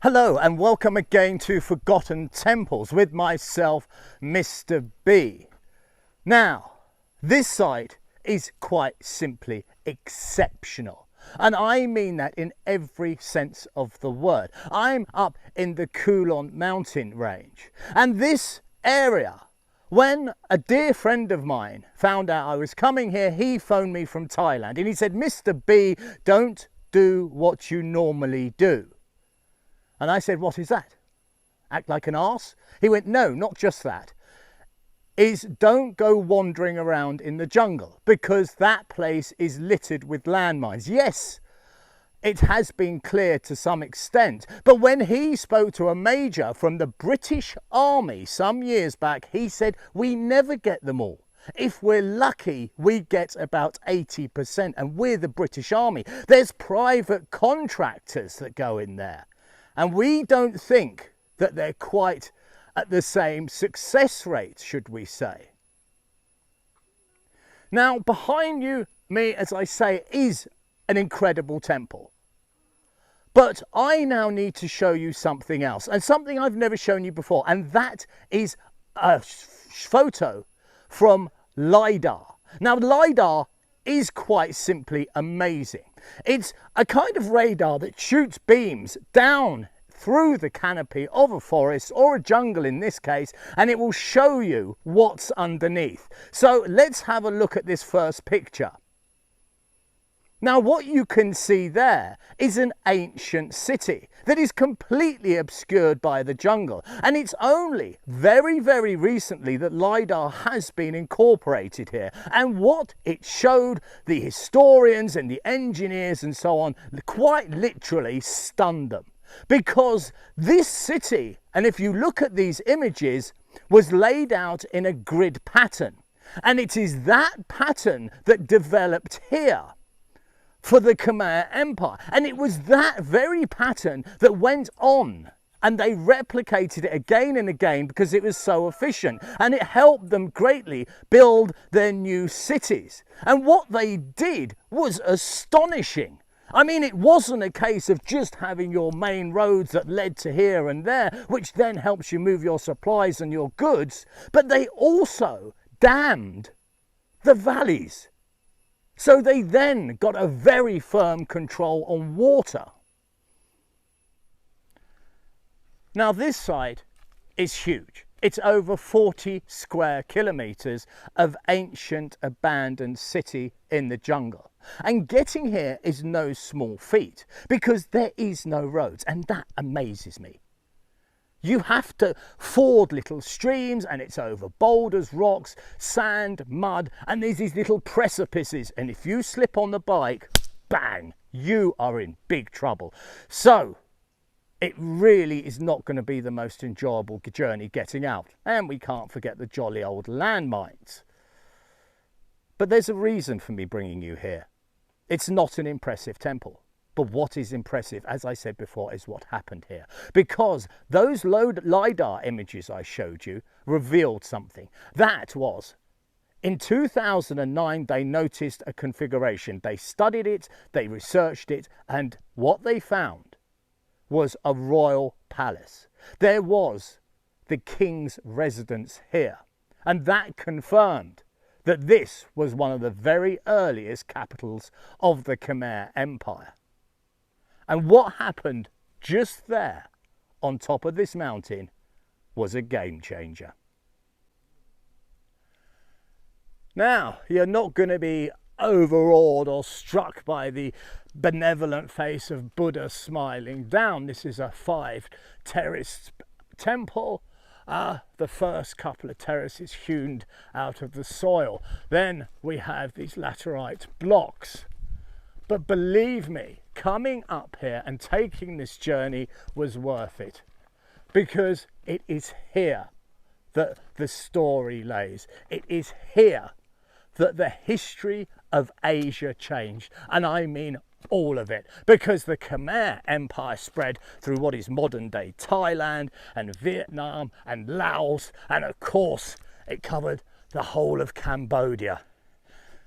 Hello and welcome again to Forgotten Temples with myself, Mr. B. Now, this site is quite simply exceptional. And I mean that in every sense of the word. I'm up in the Kulon mountain range. And this area, when a dear friend of mine found out I was coming here, he phoned me from Thailand and he said, Mr. B, don't do what you normally do. And I said, what is that? Act like an arse? He went, no, not just that. Don't go wandering around in the jungle because that place is littered with landmines. Yes, it has been cleared to some extent. But when he spoke to a major from the British Army some years back, he said, we never get them all. If we're lucky, we get about 80%. And we're the British Army. There's private contractors that go in there. And we don't think that they're quite at the same success rate, should we say. Now, behind me, as I say, is an incredible temple. But I now need to show you something else, and something I've never shown you before, and that is a photo from LiDAR. Now, LiDAR is quite simply amazing. It's a kind of radar that shoots beams down through the canopy of a forest or a jungle in this case, and it will show you what's underneath. So let's have a look at this first picture. Now what you can see there is an ancient city that is completely obscured by the jungle, and it's only very, very recently that LiDAR has been incorporated here, and what it showed the historians and the engineers and so on quite literally stunned them. Because this city, and if you look at these images, was laid out in a grid pattern, and it is that pattern that developed here for the Khmer Empire, and it was that very pattern that went on and they replicated it again and again because it was so efficient, and it helped them greatly build their new cities. And what they did was astonishing. I mean, it wasn't a case of just having your main roads that led to here and there, which then helps you move your supplies and your goods, but they also dammed the valleys. So they then got a very firm control on water. Now this site is huge. It's over 40 square kilometers of ancient abandoned city in the jungle. And getting here is no small feat because there is no roads, and that amazes me. You have to ford little streams, and it's over boulders, rocks, sand, mud, and there's these little precipices, and if you slip on the bike, bang, you are in big trouble. So it really is not going to be the most enjoyable journey getting out, and we can't forget the jolly old landmines. But there's a reason for me bringing you here. It's not an impressive temple. But what is impressive, as I said before, is what happened here. Because those LiDAR images I showed you revealed something. That was, in 2009, they noticed a configuration. They studied it, they researched it, and what they found was a royal palace. There was the king's residence here. And that confirmed that this was one of the very earliest capitals of the Khmer Empire. And what happened just there on top of this mountain was a game changer. Now, you're not going to be overawed or struck by the benevolent face of Buddha smiling down. This is a 5-terraced temple. The first couple of terraces hewn out of the soil. Then we have these laterite blocks. But believe me, coming up here and taking this journey was worth it, because it is here that the story lays. It is here that the history of Asia changed, and I mean all of it, because the Khmer Empire spread through what is modern day Thailand and Vietnam and Laos, and of course it covered the whole of Cambodia.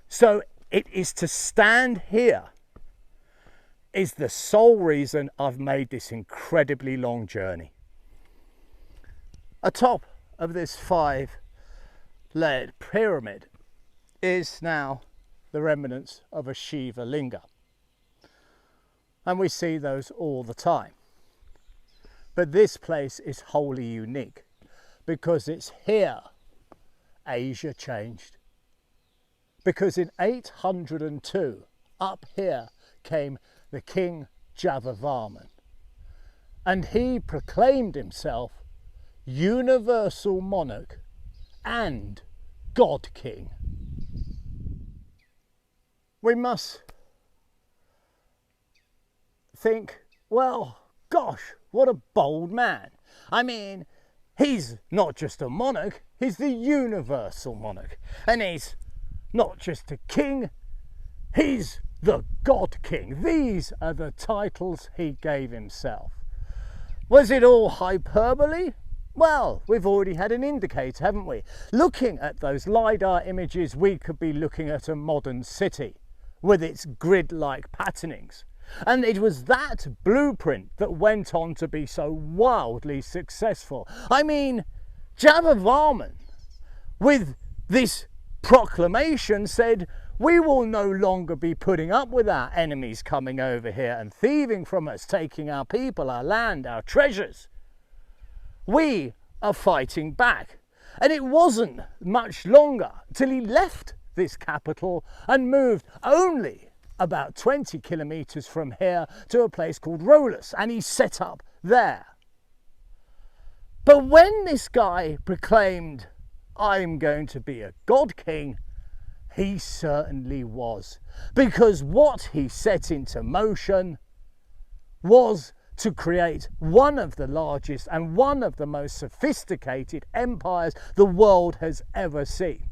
So it is to stand here is the sole reason I've made this incredibly long journey. Atop of this 5-layered pyramid is now the remnants of a Shiva linga. And we see those all the time. But this place is wholly unique because it's here Asia changed. Because in 802, up here came the King Jayavarman, and he proclaimed himself universal monarch and God King. We must think, well, gosh, what a bold man. I mean, he's not just a monarch, he's the universal monarch. And he's not just a king, he's the God King. These are the titles he gave himself. Was it all hyperbole? Well, we've already had an indicator, haven't we? Looking at those LiDAR images, we could be looking at a modern city with its grid-like patternings. And it was that blueprint that went on to be so wildly successful. I mean, Jayavarman, with this proclamation, said, we will no longer be putting up with our enemies coming over here and thieving from us, taking our people, our land, our treasures. We are fighting back. And it wasn't much longer till he left this capital and moved only about 20 kilometers from here to a place called Rolus, and he set up there. But when this guy proclaimed, I'm going to be a God King, he certainly was, because what he set into motion was to create one of the largest and one of the most sophisticated empires the world has ever seen.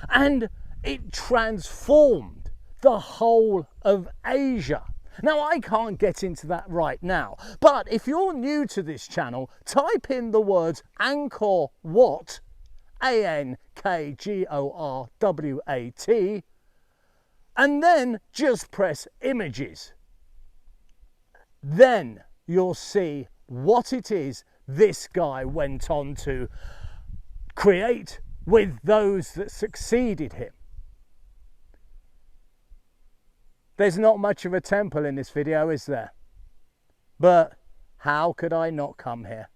And it transformed the whole of Asia. Now, I can't get into that right now, but if you're new to this channel, type in the words Angkor Wat, ANKGORWAT, and then just press images. Then you'll see what it is this guy went on to create with those that succeeded him. There's not much of a temple in this video, is there? But how could I not come here?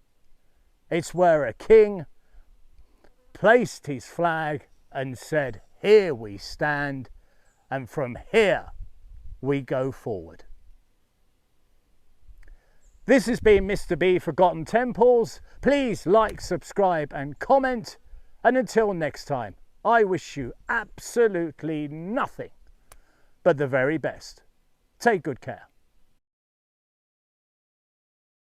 It's where a king placed his flag and said, here we stand, and from here we go forward. This has been Mr. B Forgotten Temples. Please like, subscribe and comment. And until next time, I wish you absolutely nothing but the very best. Take good care.